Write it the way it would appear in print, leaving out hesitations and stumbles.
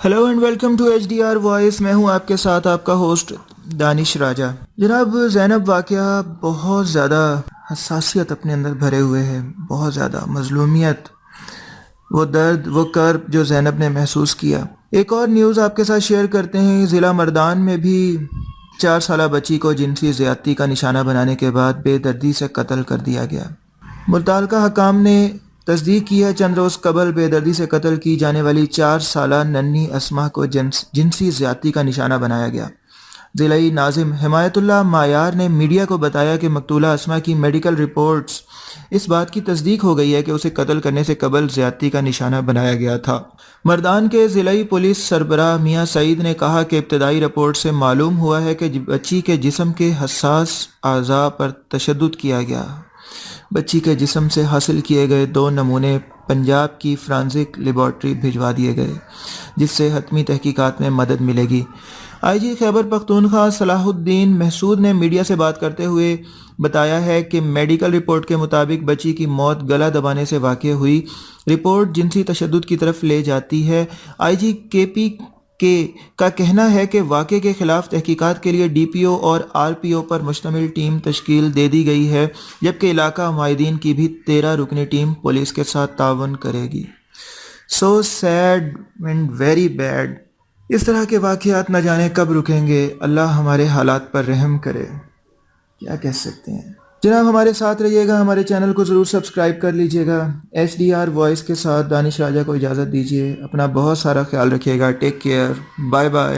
Hello and welcome to H D R voice. मैं हूं आपके साथ आपका होस्ट दानिश राजा। जनाब, ज़ैनब वाक़या बहुत ज़्यादा हसासियत अपने अंदर भरे हुए है, बहुत ज़्यादा मज़लूमियत, वो दर्द, वो कर्ब जो ज़ैनब ने महसूस किया। एक और न्यूज़ आपके साथ शेयर करते हैं। ज़िला मर्दान में भी 4 साला बच्ची को जिनसी ज़्यादती का निशाना बनाने के बाद बेदर्दी से कत्ल कर दिया गया। मुतल्लिका हकाम ने तस्दीक की है, चंद रोज़ कबल बेदर्दी से कत्ल की जाने वाली 4 साला नन्ही अस्मा को जिनसी ज़्यादती का निशाना बनाया गया। ज़िलाई नाज़िम हिमायतुल्लाह मायार ने मीडिया को बताया कि मकतूला अस्मा की मेडिकल रिपोर्ट्स इस बात की तस्दीक हो गई है कि उसे कत्ल करने से कबल ज़्यादती का निशाना बनाया गया था। मर्दान के ज़िलाई पुलिस सरबराह मियाँ सईद ने कहा कि इब्तदाई रिपोर्ट से मालूम हुआ है कि बच्ची के जिस्म के हसास अज़ा पर तशद्दुद किया गया। बच्ची के जिस्म से हासिल किए गए 2 नमूने पंजाब की फ्रांसिक लेबॉर्ट्री भिजवा दिए गए, जिससे हतमी तहकीकात में मदद मिलेगी। आईजी खैबर पख्तूनख्वा सलाहुद्दीन महसूद ने मीडिया से बात करते हुए बताया है कि मेडिकल रिपोर्ट के मुताबिक बच्ची की मौत गला दबाने से वाक़ई हुई। रिपोर्ट जिनसी तशद्दुद की तरफ ले जाती है। आईजी केपी के का कहना है कि वाक़े के खिलाफ तहकीकात के लिए डीपीओ और आरपीओ पर मुश्तमिल टीम तश्कील दे दी गई है, जबकि इलाका मुआहिदीन की भी 13 रुकनी टीम पुलिस के साथ तावन करेगी। So sad and very bad. इस तरह के वाक़यात न जाने कब रुकेंगे। अल्लाह हमारे हालात पर रहम करे, क्या कह सकते हैं। जनाब, हमारे साथ रहिएगा, हमारे चैनल को ज़रूर सब्सक्राइब कर लीजिएगा। एच डी आर वॉइस के साथ दानिश राजा को इजाज़त दीजिए। अपना बहुत सारा ख्याल रखिएगा। Take care, bye bye.